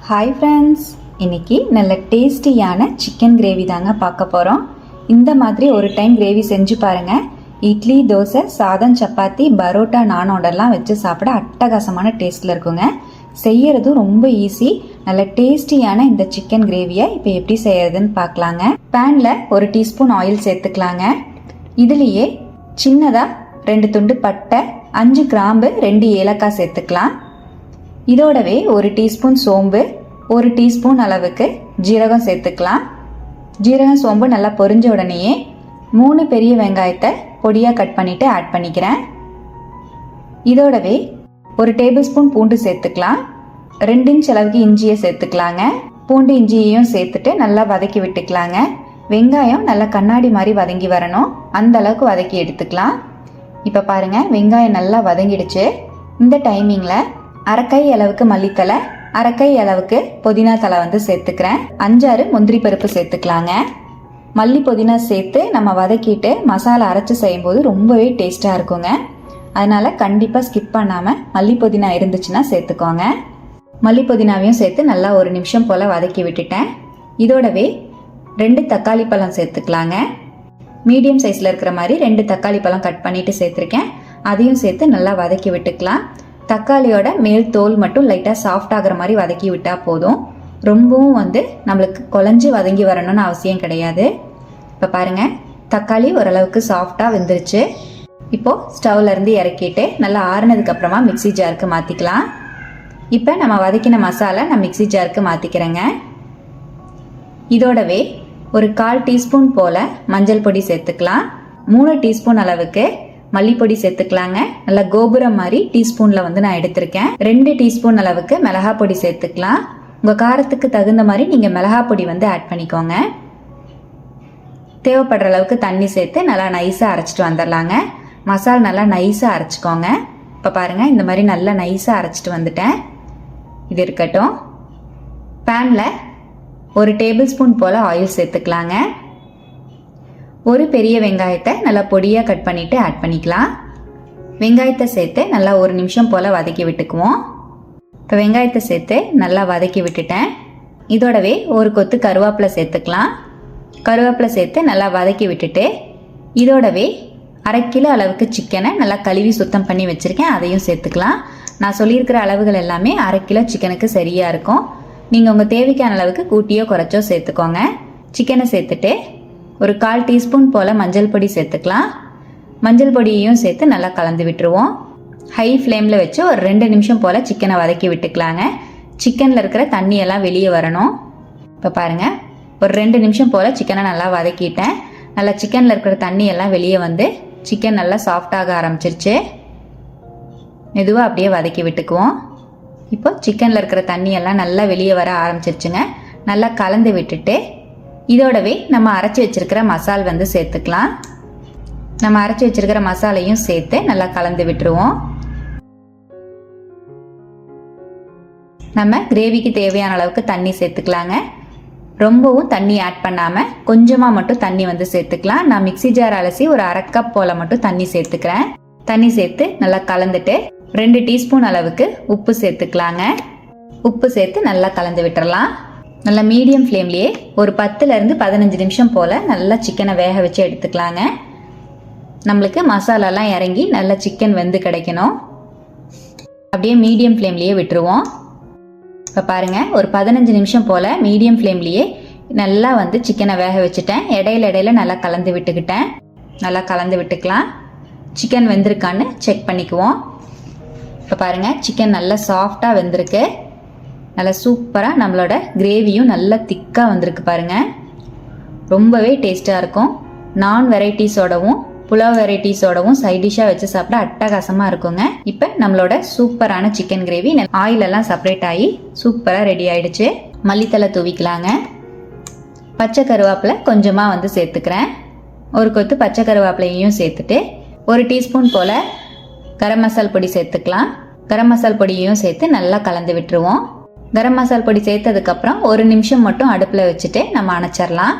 Hi friends, இன்றைக்கி நல்ல டேஸ்டியான சிக்கன் கிரேவி தாங்க பார்க்க போகிறோம். இந்த மாதிரி ஒரு டைம் கிரேவி செஞ்சு பாருங்கள். இட்லி, தோசை, சாதம், சப்பாத்தி, பரோட்டா, நானோடெல்லாம் வச்சு சாப்பிட அட்டகாசமான டேஸ்ட்டில் இருக்குங்க. செய்யறதும் ரொம்ப ஈஸி. நல்ல டேஸ்டியான இந்த சிக்கன் கிரேவியை இப்போ எப்படி செய்யறதுன்னு பார்க்கலாங்க. பேனில் ஒரு டீஸ்பூன் ஆயில் சேர்த்துக்கலாங்க. இதுலேயே சின்னதாக 2 துண்டு பட்டை, 5 கிராம்பு, 2 ஏலக்காய் சேர்த்துக்கலாம். இதோடவே ஒரு டீஸ்பூன் சோம்பு, 1 டீஸ்பூன் அளவுக்கு ஜீரகம் சேர்த்துக்கலாம். ஜீரகம், சோம்பு நல்லா பொரிஞ்ச உடனேயே 3 பெரிய வெங்காயத்தை பொடியாக கட் பண்ணிவிட்டு ஆட் பண்ணிக்கிறேன். இதோடவே 1 டேபிள் ஸ்பூன் பூண்டு சேர்த்துக்கலாம். 2 இன்ச் அளவுக்கு இஞ்சியை சேர்த்துக்கலாங்க. பூண்டு இஞ்சியையும் சேர்த்துட்டு நல்லா வதக்கி விட்டுக்கலாங்க. வெங்காயம் நல்லா கண்ணாடி மாதிரி வதங்கி வரணும், அந்த அளவுக்கு வதக்கி எடுத்துக்கலாம். இப்போ பாருங்கள், வெங்காயம் நல்லா வதங்கிடுச்சு. இந்த டைமிங்கில் அரைக்கை அளவுக்கு மல்லித்தலை, அரைக்கை அளவுக்கு புதினா தலை சேர்த்துக்கிறேன். 5-6 முந்திரி பருப்பு சேர்த்துக்கலாங்க. மல்லி புதினா சேர்த்து நம்ம வதக்கிட்டு மசாலா அரைச்சி செய்யும்போது ரொம்பவே டேஸ்ட்டாக இருக்குங்க. அதனால் கண்டிப்பாக ஸ்கிப் பண்ணாமல் மல்லி புதினா இருந்துச்சுன்னா சேர்த்துக்கோங்க. மல்லி புதினாவையும் சேர்த்து நல்லா 1 நிமிஷம் போல் வதக்கி விட்டுட்டேன். இதோடவே 2 தக்காளி பழம் சேர்த்துக்கலாங்க. மீடியம் சைஸில் இருக்கிற மாதிரி 2 தக்காளி பழம் கட் பண்ணிவிட்டு சேர்த்துருக்கேன். அதையும் சேர்த்து நல்லா வதக்கி விட்டுக்கலாம். தக்காளியோட மேல் தோல் மட்டும் லைட்டாக சாஃப்ட் ஆகிற மாதிரி வதக்கி விட்டால் போதும். ரொம்பவும் நம்மளுக்கு குழஞ்சி வதங்கி வரணும்னு அவசியம் கிடையாது. இப்போ பாருங்கள், தக்காளி ஓரளவுக்கு சாஃப்டாக வெந்துருச்சு. இப்போது ஸ்டவ்லேருந்து இறக்கிட்டு நல்லா ஆறுனதுக்கப்புறமா மிக்சி ஜாருக்கு மாற்றிக்கலாம். இப்போ நம்ம வதக்கின மசாலா நான் மிக்சி ஜாருக்கு மாற்றிக்கிறேங்க. இதோடவே ஒரு 1/4 டீஸ்பூன் போல் மஞ்சள் பொடி சேர்த்துக்கலாம். 3 டீஸ்பூன் அளவுக்கு மல்லிப்பொடி சேர்த்துக்கலாங்க. நல்லா கோபுரம் மாதிரி டீஸ்பூனில் நான் எடுத்திருக்கேன். 2 டீஸ்பூன் அளவுக்கு மிளகா பொடி சேர்த்துக்கலாம். உங்கள் காரத்துக்கு தகுந்த மாதிரி நீங்கள் மிளகா பொடி ஆட் பண்ணிக்கோங்க. தேவைப்படுற அளவுக்கு தண்ணி சேர்த்து நல்லா நைஸாக அரைச்சிட்டு வந்துடலாங்க. மசாலா நல்லா நைஸாக அரைச்சிக்கோங்க. இப்போ பாருங்கள், இந்த மாதிரி நல்லா நைஸாக அரைச்சிட்டு வந்துட்டேன். இது இருக்கட்டும். பேனில் 1 டேபிள் ஸ்பூன் போல் ஆயில் சேர்த்துக்கலாங்க. 1 பெரிய வெங்காயத்தை நல்லா பொடியாக கட் பண்ணிவிட்டு ஆட் பண்ணிக்கலாம். வெங்காயத்தை சேர்த்து நல்லா 1 நிமிஷம் போல் வதக்கி விட்டுக்குவோம். இப்போ வெங்காயத்தை சேர்த்து நல்லா வதக்கி விட்டுட்டேன். இதோடவே 1 கொத்து கருவேப்பிலை சேர்த்துக்கலாம். கருவேப்பிலை சேர்த்து நல்லா வதக்கி விட்டுட்டு இதோடவே 1/2 கிலோ அளவுக்கு சிக்கனை நல்லா கழுவி சுத்தம் பண்ணி வச்சுருக்கேன், அதையும் சேர்த்துக்கலாம். நான் சொல்லியிருக்கிற அளவுகள் எல்லாமே 1/2 கிலோ சிக்கனுக்கு சரியாக இருக்கும். நீங்கள் உங்கள் தேவைக்கான அளவுக்கு கூட்டியோ குறைச்சோ சேர்த்துக்கோங்க. சிக்கனை சேர்த்துட்டு ஒரு 1/4 டீஸ்பூன் போல் மஞ்சள் பொடி சேர்த்துக்கலாம். மஞ்சள் பொடியையும் சேர்த்து நல்லா கலந்து விட்டுருவோம். ஹை ஃப்ளேமில் வச்சு ஒரு 2 நிமிஷம் போல் சிக்கனை வதக்கி விட்டுக்கலாங்க. சிக்கனில் இருக்கிற தண்ணியெல்லாம் வெளியே வரணும். இப்போ பாருங்கள், ஒரு 2 நிமிஷம் போல் சிக்கனை நல்லா வதக்கிட்டேன். நல்லா சிக்கனில் இருக்கிற தண்ணியெல்லாம் வெளியே சிக்கன் நல்லா சாஃப்டாக ஆரம்பிச்சிருச்சு. மெதுவாக அப்படியே வதக்கி விட்டுக்குவோம். இப்போ சிக்கனில் இருக்கிற தண்ணியெல்லாம் நல்லா வெளியே வர ஆரம்பிச்சிருச்சுங்க. நல்லா கலந்து விட்டுட்டு இதோடவே நம்ம அரைச்சி வச்சிருக்கிற மசால் சேர்த்துக்கலாம். நம்ம அரைச்சி வச்சிருக்கிற மசாலையும் சேர்த்து நல்லா கலந்து விட்டுருவோம். நம்ம கிரேவிக்கு தேவையான அளவுக்கு தண்ணி சேர்த்துக்கலாங்க. ரொம்பவும் தண்ணி ஆட் பண்ணாமல் கொஞ்சமாக மட்டும் தண்ணி சேர்த்துக்கலாம். நான் மிக்சி ஜார் அலசி ஒரு 1/2 கப் போல் மட்டும் தண்ணி சேர்த்துக்கிறேன். தண்ணி சேர்த்து நல்லா கலந்துட்டு 2 டீஸ்பூன் அளவுக்கு உப்பு சேர்த்துக்கலாங்க. உப்பு சேர்த்து நல்லா கலந்து விட்டுறலாம். நல்லா மீடியம் ஃப்ளேம்லேயே ஒரு 10-15 நிமிஷம் போல் நல்லா சிக்கனை வேக வச்சு எடுத்துக்கலாங்க. நம்மளுக்கு மசாலாலாம் இறங்கி நல்லா சிக்கன் வெந்து கிடைக்கணும். அப்படியே மீடியம் ஃப்ளேம்லேயே விட்டுருவோம். இப்போ பாருங்கள், ஒரு 15 நிமிஷம் போல் மீடியம் ஃப்ளேம்லேயே நல்லா சிக்கனை வேக வச்சுட்டேன். இடையில நல்லா கலந்து விட்டுக்கிட்டேன். நல்லா கலந்து விட்டுக்கலாம். சிக்கன் வெந்திருக்கான்னு செக் பண்ணிக்குவோம். இப்போ பாருங்கள், சிக்கன் நல்லா சாஃப்டாக வெந்திருக்கு. நல்லா சூப்பராக நம்மளோட கிரேவியும் நல்லா திக்காக வந்திருக்கு பாருங்கள். ரொம்பவே டேஸ்ட்டாக இருக்கும். நான் வெரைட்டிஸோடவும் புலாவ் வெரைட்டிஸோடவும் சைட் டிஷ்ஷாக வச்சு சாப்பிட அட்டகாசமாக இருக்குங்க. இப்போ நம்மளோட சூப்பரான சிக்கன் கிரேவி ஆயிலெல்லாம் செப்பரேட் ஆகி சூப்பராக ரெடி ஆயிடுச்சு. மல்லித்தலை தூவிக்கலாங்க. பச்சை கருவேப்பிலை கொஞ்சமாக சேர்த்துக்கிறேன். 1 கொத்து பச்சை கருவேப்பிலையும் சேர்த்துட்டு 1 டீஸ்பூன் போல் கரம் மசால் பொடி சேர்த்துக்கலாம். கரம் மசால் பொடியையும் சேர்த்து நல்லா கலந்து விட்டுருவோம். கரம் மசால் பொடி சேர்த்ததுக்கப்புறம் 1 நிமிஷம் மட்டும் அடுப்பில் வச்சுட்டு நம்ம அணைச்சிடலாம்.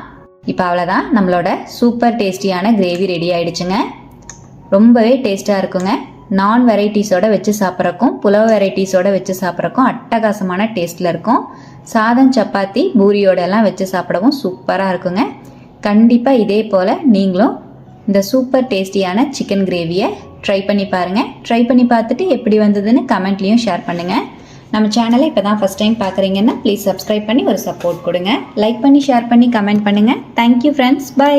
இப்போ அவ்வளோதான், நம்மளோட சூப்பர் டேஸ்டியான கிரேவி ரெடி ஆயிடுச்சுங்க. ரொம்பவே டேஸ்ட்டாக இருக்குங்க. நான் வெரைட்டிஸோட வச்சு சாப்பிட்றக்கும் புலவு வெரைட்டிஸோட வச்சு சாப்பிட்றக்கும் அட்டகாசமான டேஸ்ட்டில் இருக்கும். சாதம் சப்பாத்தி பூரியோடலாம் வச்சு சாப்பிடவும் சூப்பராக இருக்குங்க. கண்டிப்பாக இதே போல் நீங்களும் இந்த சூப்பர் டேஸ்டியான சிக்கன் கிரேவியை ட்ரை பண்ணி பாருங்கள். ட்ரை பண்ணி பார்த்துட்டு எப்படி வந்ததுன்னு கமெண்ட்லேயும் ஷேர் பண்ணுங்கள். நம்ம சேனலை இப்போ தான் ஃபஸ்ட் டைம் பார்க்குறீங்கன்னா ப்ளீஸ் சப்ஸ்கிரைப் பண்ணி ஒரு சப்போர்ட் கொடுங்க. லைக் பண்ணி ஷேர் பண்ணி கமெண்ட் பண்ணுங்கள். Thank you friends. பை.